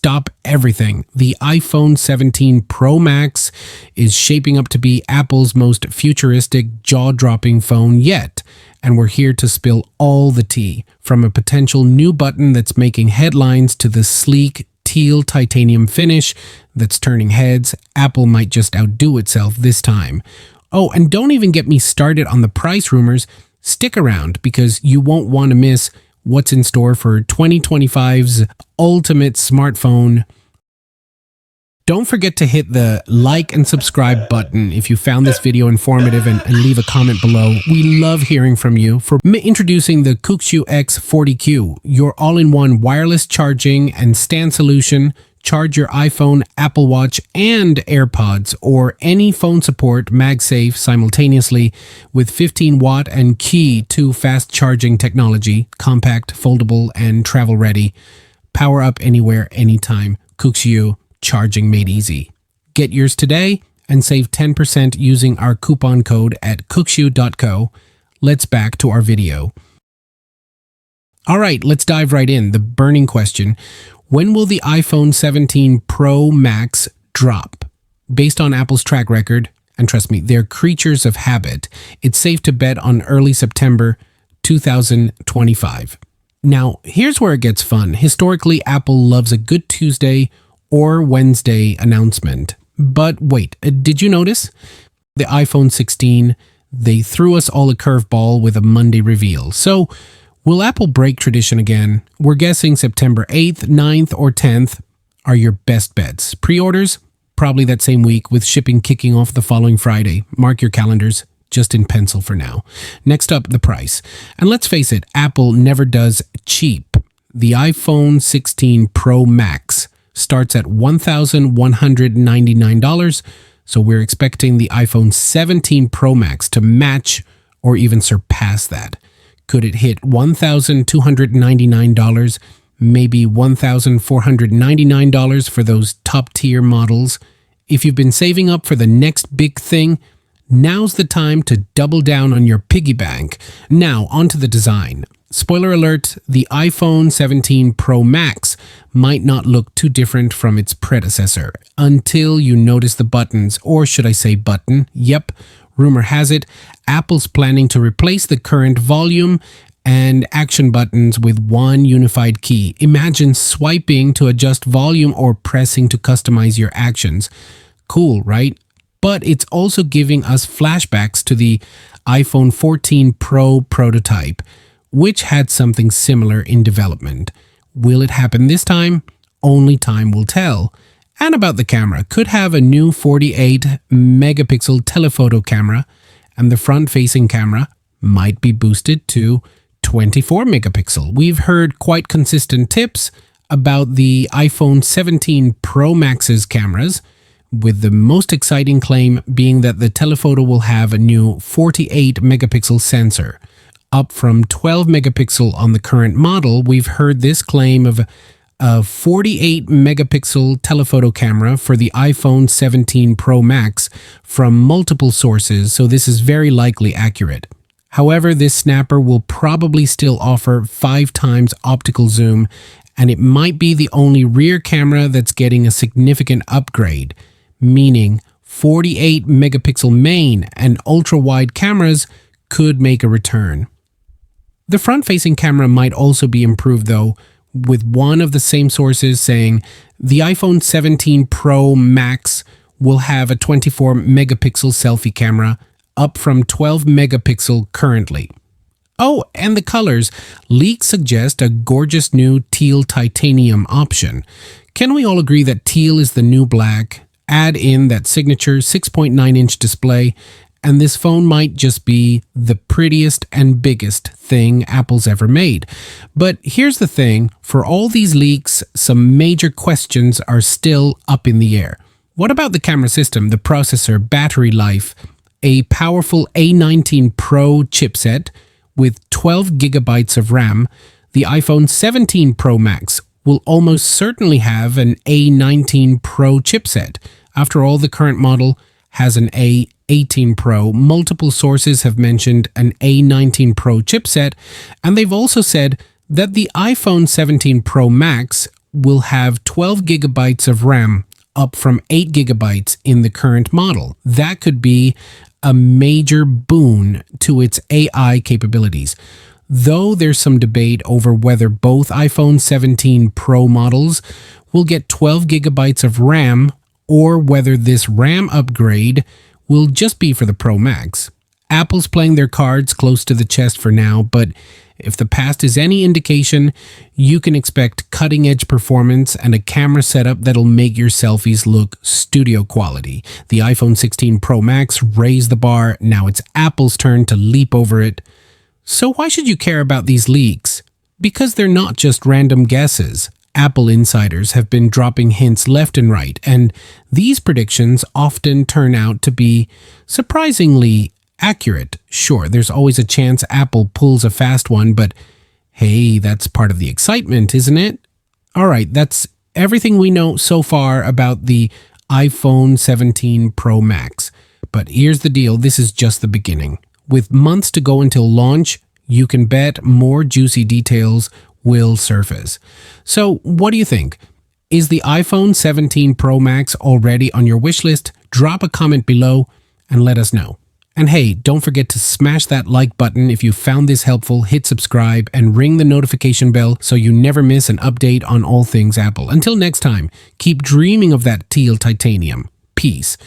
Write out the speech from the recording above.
stop everything. The iPhone 17 Pro Max is shaping up to be Apple's most futuristic, jaw-dropping phone yet. And we're here to spill all the tea, from a potential new button that's making headlines to the sleek teal titanium finish that's turning heads. Apple might just outdo itself this time. Oh, and don't even get me started on the price rumors. Stick around because you won't want to miss what's in store for 2025's ultimate smartphone. Don't forget to hit the like and subscribe button if you found this video informative and leave a comment below. We love hearing from you. For introducing the Kokushu X40Q, your all-in-one wireless charging and stand solution. Charge your iPhone, Apple Watch, and AirPods or any phone support MagSafe simultaneously with 15-watt and Qi 2 fast charging technology, compact, foldable, and travel ready. Power up anywhere, anytime. Kokushu, charging made easy. Get yours today and save 10% using our coupon code at kokushu.co. Let's back to our video. All right, let's dive right in. The burning question. When will the iPhone 17 Pro Max drop? Based on Apple's track record, and trust me, they're creatures of habit, it's safe to bet on early September 2025. Now, here's where it gets fun. Historically, Apple loves a good Tuesday or Wednesday announcement. But wait, did you notice? The iPhone 16, they threw us all a curveball with a Monday reveal. So, will Apple break tradition again? We're guessing September 8th, 9th, or 10th are your best bets. Pre-orders? Probably that same week, with shipping kicking off the following Friday. Mark your calendars, just in pencil for now. Next up, the price. And let's face it, Apple never does cheap. The iPhone 16 Pro Max starts at $1,199, so we're expecting the iPhone 17 Pro Max to match or even surpass that. Could it hit $1,299, maybe $1,499 for those top-tier models? If you've been saving up for the next big thing, now's the time to double down on your piggy bank. Now, onto the design. Spoiler alert, the iPhone 17 Pro Max might not look too different from its predecessor until you notice the buttons, or should I say button? Yep. Rumor has it, Apple's planning to replace the current volume and action buttons with one unified key. Imagine swiping to adjust volume or pressing to customize your actions. Cool, right? But it's also giving us flashbacks to the iPhone 14 Pro prototype, which had something similar in development. Will it happen this time? Only time will tell. And about the camera, could have a new 48 megapixel telephoto camera, and the front-facing camera might be boosted to 24 megapixel. We've heard quite consistent tips about the iPhone 17 Pro Max's cameras, with the most exciting claim being that the telephoto will have a new 48 megapixel sensor. Up from 12 megapixel on the current model, we've heard this claim of a 48 megapixel telephoto camera for the iPhone 17 Pro Max from multiple sources, so this is very likely accurate. However, this snapper will probably still offer 5 times optical zoom, and it might be the only rear camera that's getting a significant upgrade, meaning 48 megapixel main and ultra-wide cameras could make a return. The front-facing camera might also be improved though, with one of the same sources saying the iPhone 17 Pro Max will have a 24 megapixel selfie camera, up from 12 megapixel currently. Oh, and the colors. Leaks suggest a gorgeous new teal titanium option. Can we all agree that teal is the new black? Add in that signature 6.9-inch display, and this phone might just be the prettiest and biggest thing Apple's ever made. But here's the thing, for all these leaks, some major questions are still up in the air. What about the camera system, the processor, battery life? A powerful A19 Pro chipset with 12 gigabytes of RAM, the iPhone 17 Pro Max will almost certainly have an A19 Pro chipset. After all, the current model has an A18 Pro. Multiple sources have mentioned an A19 Pro chipset, and they've also said that the iPhone 17 Pro Max will have 12 gigabytes of RAM, up from 8 gigabytes in the current model. That could be a major boon to its AI capabilities. Though there's some debate over whether both iPhone 17 Pro models will get 12 gigabytes of RAM or whether this RAM upgrade will just be for the Pro Max. Apple's playing their cards close to the chest for now, but if the past is any indication, you can expect cutting-edge performance and a camera setup that'll make your selfies look studio quality. The iPhone 16 Pro Max raised the bar, now it's Apple's turn to leap over it. So why should you care about these leaks? Because they're not just random guesses. Apple insiders have been dropping hints left and right, and these predictions often turn out to be surprisingly accurate. Sure, there's always a chance Apple pulls a fast one, but hey, that's part of the excitement, isn't it? All right, that's everything we know so far about the iPhone 17 Pro Max. But here's the deal, this is just the beginning. With months to go until launch, you can bet more juicy details will surface. So, what do you think? Is the iPhone 17 Pro Max already on your wish list? Drop a comment below and let us know. And hey, don't forget to smash that like button if you found this helpful, hit subscribe, and ring the notification bell so you never miss an update on all things Apple. Until next time, keep dreaming of that teal titanium. Peace.